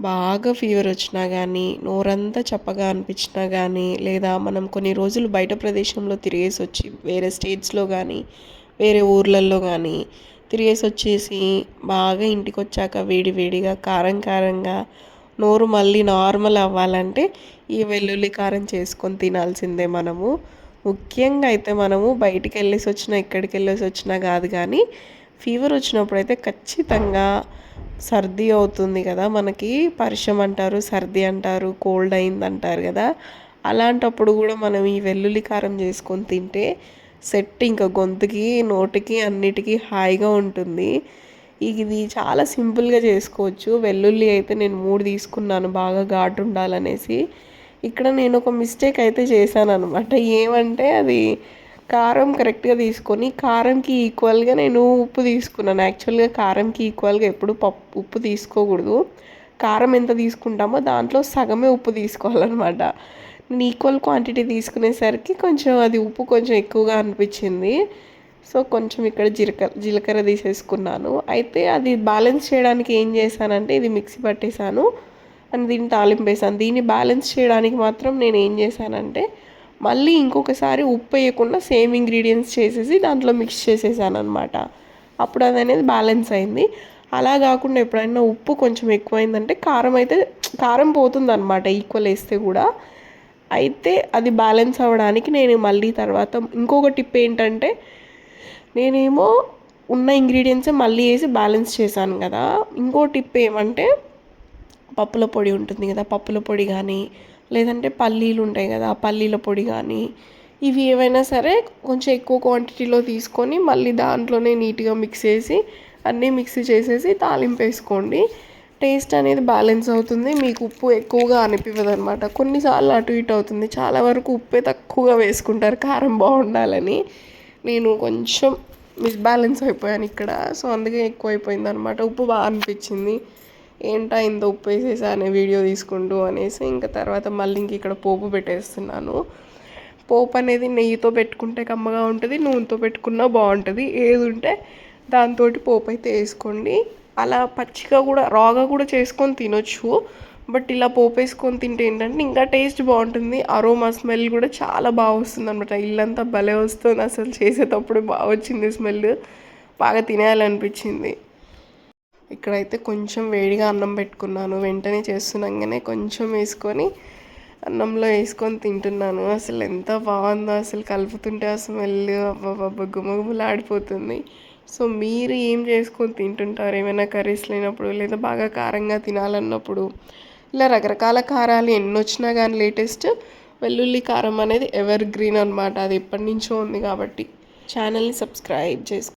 బాగా ఫీవర్ వచ్చినా గానీ, నోరంతా చప్పగా అనిపించినా గానీ, లేదా మనం కొన్ని రోజులు బయట ప్రదేశంలో తిరిగేసొచ్చి వేరే స్టేట్స్‌లో గానీ, వేరే ఊర్లల్లో గానీ తిరిగేసొచ్చేసి బాగా ఇంటికొచ్చాక వేడి వేడిగా, కారం కారంగా నోరు మళ్ళీ నార్మల్ అవ్వాలంటే ఈ వెల్లుల్లి కారం చేసుకొని తినాల్సిందే మనము. ముఖ్యంగా అయితే మనము బయటికెళ్ళేసొచ్చినా, ఎక్కడికెళ్ళేసొచ్చినా గాదు గానీ, ఫీవర్ వచ్చినప్పుడైతే ఖచ్చితంగా సర్ది అవుతుంది కదా మనకి, పరిషం అంటారు, సర్ది అంటారు, కోల్డ్ అయిందంటారు కదా. అలాంటప్పుడు కూడా మనం ఈ వెల్లుల్లి కారం చేసుకొని తింటే సెట్ ఇంకా గొంతుకి, నోటికి అన్నిటికీ హాయిగా ఉంటుంది. ఇది చాలా సింపుల్గా చేసుకోవచ్చు. వెల్లుల్లి అయితే నేను 3 తీసుకున్నాను బాగా ఘాటు ఉండాలనేసి. ఇక్కడ నేను ఒక మిస్టేక్ అయితే చేశాను అనమాట. ఏమంటే అది కారం కరెక్ట్గా తీసుకొని కారంకి ఈక్వల్గా నేను ఉప్పు తీసుకున్నాను. యాక్చువల్గా కారంకి ఈక్వల్గా ఎప్పుడు ఉప్పు తీసుకోకూడదు. కారం ఎంత తీసుకుంటామో దాంట్లో సగమే ఉప్పు తీసుకోవాలన్నమాట. నేను ఈక్వల్ క్వాంటిటీ తీసుకునేసరికి కొంచెం అది ఉప్పు కొంచెం ఎక్కువగా అనిపించింది. సో కొంచెం ఇక్కడ జీలకర్ర తీసేసుకున్నాను. అయితే అది బ్యాలెన్స్ చేయడానికి ఏం చేశానంటే ఇది మిక్సీ పట్టేశాను అండ్ దీన్ని తాలింపు వేసాను. దీన్ని బ్యాలెన్స్ చేయడానికి మాత్రం నేను ఏం చేశానంటే మళ్ళీ ఇంకొకసారి ఉప్పు వేయకుండా సేమ్ ఇంగ్రీడియంట్స్ చేసేసి దాంట్లో మిక్స్ చేసేసాను అనమాట. అప్పుడు అది అనేది బ్యాలెన్స్ అయింది. అలా కాకుండా ఎప్పుడైనా ఉప్పు కొంచెం ఎక్కువైందంటే కారం పోతుందన్నమాట ఈక్వల్ వేస్తే కూడా. అయితే అది బ్యాలెన్స్ అవ్వడానికి నేను మళ్ళీ తర్వాత ఇంకొక టిప్ ఏంటంటే నేనేమో ఉన్న ఇంగ్రీడియంట్స్ మళ్ళీ వేసి బ్యాలెన్స్ చేశాను కదా. ఇంకో టిప్ ఏమంటే పప్పుల పొడి ఉంటుంది కదా, పప్పుల పొడి కానీ లేదంటే పల్లీలు ఉంటాయి కదా, పల్లీల పొడి కానీ ఇవి ఏవైనా సరే కొంచెం ఎక్కువ క్వాంటిటీలో తీసుకొని మళ్ళీ దాంట్లోనే నీట్గా మిక్స్ చేసి అన్నీ మిక్సీ చేసేసి తాలింపు వేసుకోండి. టేస్ట్ అనేది బ్యాలెన్స్ అవుతుంది, మీకు ఉప్పు ఎక్కువగా అనిపించదు అనమాట. కొన్నిసార్లు అటు ఇటు అవుతుంది, చాలా వరకు ఉప్పే తక్కువగా వేసుకుంటారు కారం బాగుండాలని. నేను కొంచెం మిస్బ్యాలెన్స్ అయిపోయాను ఇక్కడ, సో అందుకే ఎక్కువ అయిపోయింది అనమాట. ఉప్పు బాగా అనిపించింది, ఏంటా ఇంత ఉప్పు వేసేసా అనే వీడియో తీసుకుంటూ అనేసి ఇంకా తర్వాత మళ్ళీ ఇంక ఇక్కడ పోపు పెట్టేస్తున్నాను. పోపు అనేది నెయ్యితో పెట్టుకుంటే కమ్మగా ఉంటుంది, నూనెతో పెట్టుకున్నా బాగుంటుంది. ఏది ఉంటే దాంతో పోపు అయితే వేసుకోండి. అలా పచ్చిగా కూడా రాగా కూడా చేసుకొని తినొచ్చు. బట్ ఇలా పోపు వేసుకొని తింటే ఏంటంటే ఇంకా టేస్ట్ బాగుంటుంది. అరోమా స్మెల్ కూడా చాలా బాగా వస్తుంది అనమాట. ఇల్లంతా భలే వస్తుంది, అసలు చేసేటప్పుడు బాగా వచ్చింది స్మెల్, బాగా తినేయాలనిపించింది. ఇక్కడైతే కొంచెం వేడిగా అన్నం పెట్టుకున్నాను, వెంటనే చేస్తున్నాగానే కొంచెం వేసుకొని అన్నంలో వేసుకొని తింటున్నాను. అసలు ఎంత బాగుందో, అసలు కలుపుతుంటే ఆ స్మెల్ అబ్బబ్బబ్బ గుమగుమలాడిపోతుంది. సో మీరు ఏం చేసుకొని తింటుంటారు ఏమైనా కర్రీస్ లేనప్పుడు, లేదా బాగా కారంగా తినాలన్నప్పుడు? ఇలా రకరకాల కారాలు ఎన్ని వచ్చినా కానీ లేటెస్ట్ వెల్లుల్లి కారం అనేది ఎవర్ గ్రీన్ అనమాట. అది ఎప్పటి నుంచో ఉంది కాబట్టి ఛానల్ని సబ్స్క్రైబ్ చేసుకోండి.